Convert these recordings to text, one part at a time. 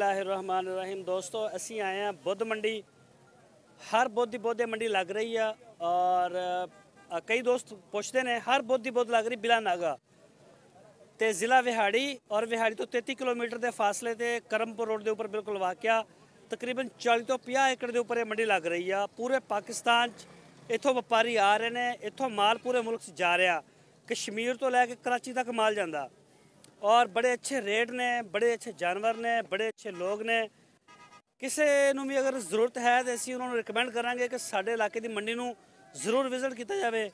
बिस्मिल्लाहिर्रहमानिर्रहीम। दोस्तों असी आए हैं बुध मंडी। हर बुध की बुध मंडी लग रही है और कई दोस्त पुछते हैं हर बुध की बुध लग रही बिला नागा। तो ज़िला विहाड़ी और विहाड़ी तो 33 किलोमीटर के फासले से करमपुर रोड के उपर बिल्कुल वाक़या तकरीबन 40 तो 50 एकड़ के उपर मंडी लग रही है। पूरे पाकिस्तान इतों व्यापारी आ रहे हैं, इतों माल पूरे मुल्क जा रहा, कश्मीर तो लैके कराची तक माल जाता और बड़े अच्छे रेट ने, बड़े अच्छे जानवर ने, बड़े अच्छे लोग ने। किसी नूं भी अगर जरूरत है तो असीं उन्होंने रिकमेंड करांगे कि साडे इलाके की मंडी नूं जरूर विजिट किया जाए।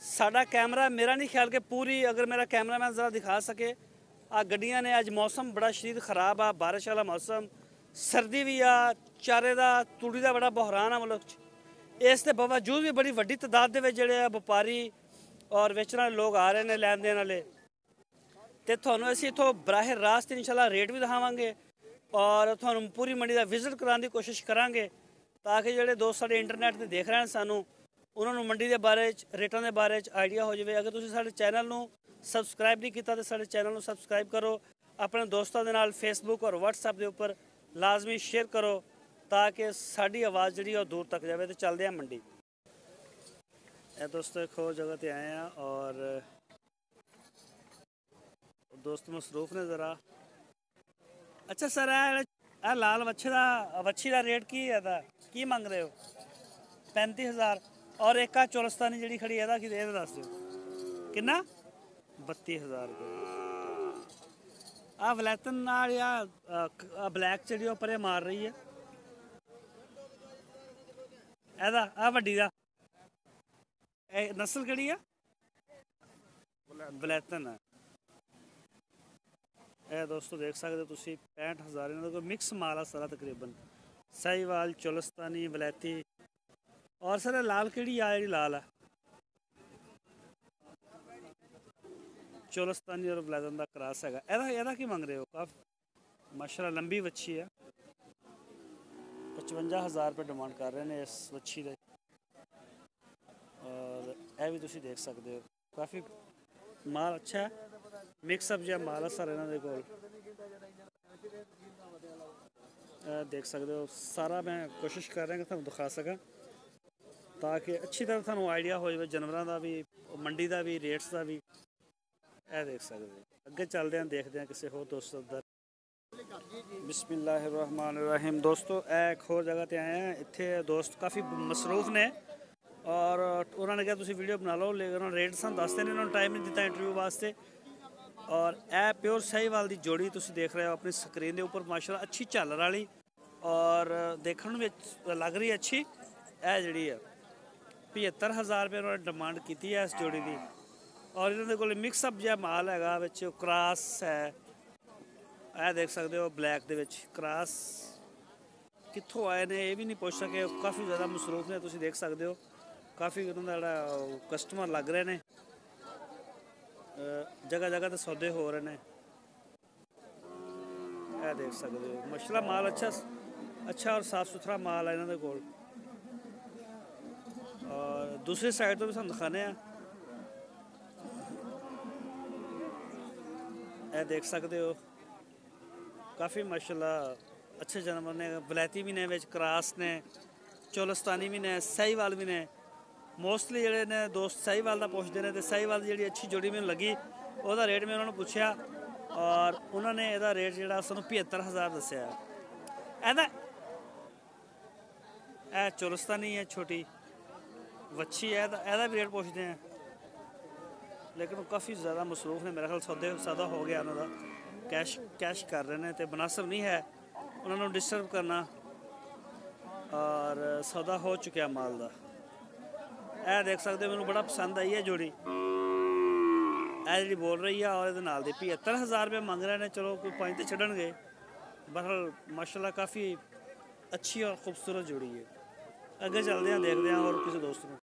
साडा कैमरा, मेरा नहीं ख्याल कि पूरी, अगर मेरा कैमरा मैन ज़रा दिखा सके, आ गड्डियां ने, अज मौसम बड़ा शदीद खराब आ, बारिश वाला मौसम, सर्दी भी आ, चारे का तूड़ी का बड़ा बहरान आ मुल्क च। इस दे बावजूद भी बड़ी वड्डी तादाद दे विच जिहड़े व्यापारी और वेचण वाले लोग आ रहे हैं, लैन देन वाले। तो थानू असीं इत्थों बराह रास्त इंशाल्लाह रेट भी दिखावांगे और थानू पूरी मंडी का विजिट कराने की कोशिश करांगे ताकि जिहड़े दोस्त साडे इंटरनेट ते देख रहे हैं सानू, उन्होंने मंडी के बारे रेटों के बारे आइडिया हो जाए। अगर तुसीं साडे चैनल नू सबसक्राइब नहीं किया तो साडे चैनल नू सबसक्राइब करो, अपने दोस्तों के नाल फेसबुक और व्हाट्सएप के उपर लाजमी शेयर करो ताकि साडी आवाज़ जिहड़ी है दूर तक जाए। तो चलते हैं मंडी। दोस्तों एक होर जगह पर आए हैं और दोस्त मसरूफ ने ज़रा। अच्छा सर, ए लाल वच्छी का रेट की मंग रहे हो? 35,000। और एक आ चोलस्तानी जी खड़ी है कि दस दो किन्ना? 32,000 रुपये। आ वलैतन नाल या ब्लैक जी पर मार रही है एदा आ वड्डी दा नस्ल केड़ी है? वलैतन है। यह दोस्तों देख सकते हो तुसी 65,000। इन्होंने कोई मिक्स माल है सारा तकरीबन, साहीवाल, चोलस्तानी, वलैती। और सर लाल केड़ी आ जी लाल है? चोलस्तानी और वलैतन का क्रॉस है। एदा की मंग रहे हो? काफ़ी माशाल्लाह लंबी वच्छी है। 55,000 रुपये डिमांड कर रहे हैं इस वच्छी के। और यह भी तुसी देख सकते हो काफ़ी माल अच्छा है, मिक्सअप जहा माल है सारे इन्होंने कोल। देख सकते हो सारा। मैं कोशिश कर रहा कि तुहानू दिखा सका ताकि अच्छी तरह तुहानू आइडिया हो जाए जानवरों का भी, मंडी का भी, रेट्स का भी। यह देख सकते हो। अगे चलते हैं, देखते हैं किसी होर दोस्त उधर। बिस्मिल्लाहिर्रहमानिर्रहीम। दोस्तों एक होर जगह पर आए हैं, इतने दोस्त काफ़ी मसरूफ ने और उन्होंने कहा तुम वीडियो बना लो, लेकिन उन्होंने रेट सानू दसते नहीं, उन्होंने टाइम नहीं दिता इंटरव्यू वास्ते। और यह प्योर साहीवाल की जोड़ी तुम देख रहे हो अपनी स्क्रीन के उपर, माशाल्लाह अच्छी झालर वाली और देखने में लग रही अच्छी। यह जी है 75,000 रुपये उन्होंने डिमांड की है इस जोड़ी की। और इन्होंने को मिक्सअप जहा माल है, क्रॉस है। यह देख सकते हो ब्लैक के क्रॉस कितों आए ने ये भी नहीं पूछ सके। काफ़ी ज़्यादा मसरूफ ने, तुम देख सकते हो काफ़ी उन्होंने कस्टमर लग रहे हैं, जगह जगह तो सौदे हो रहे हैं। यह देख सकते हो माशाल्लाह माल अच्छा और साफ सुथरा माल है इन्होंने कोल। और दूसरी साइड तो भी हम दिखाने हैं। यह देख सकते हो काफ़ी माशाल्लाह अच्छे जानवर ने, वलैती भी ने, विच क्रॉस ने, चोलस्तानी भी ने, साहीवाल भी ने। मोस्टली जोड़े ने दोस्त साहीवाल का पुछते हैं तो साहीवाल की जी अच्छी जोड़ी मैंने लगी वह रेट मैं उन्होंने पूछा और उन्होंने यदा रेट जो सूँ 75,000 दसिया। यह चोलस्तानी है, छोटी वच्छी है, यदा भी रेट पूछते हैं लेकिन वो काफ़ी ज़्यादा मसरूफ ने। मेरा ख्याल सौदा हो गया उन्होंने, कैश कर रहे हैं तो मुनासिब नहीं है उन्होंने डिस्टर्ब करना। और सौदा हो चुका माल का। यह देख सकते हो मैंने बड़ा पसंद आई है जोड़ी, यह जी बोल रही है और ये 75,000 रुपये मंग रहे हैं। चलो कोई 5 तो छड़नगे। बहरहाल माशाल्लाह काफ़ी अच्छी और खूबसूरत जोड़ी है। अगे चलते हैं, देखते हैं और किसी दोस्त को।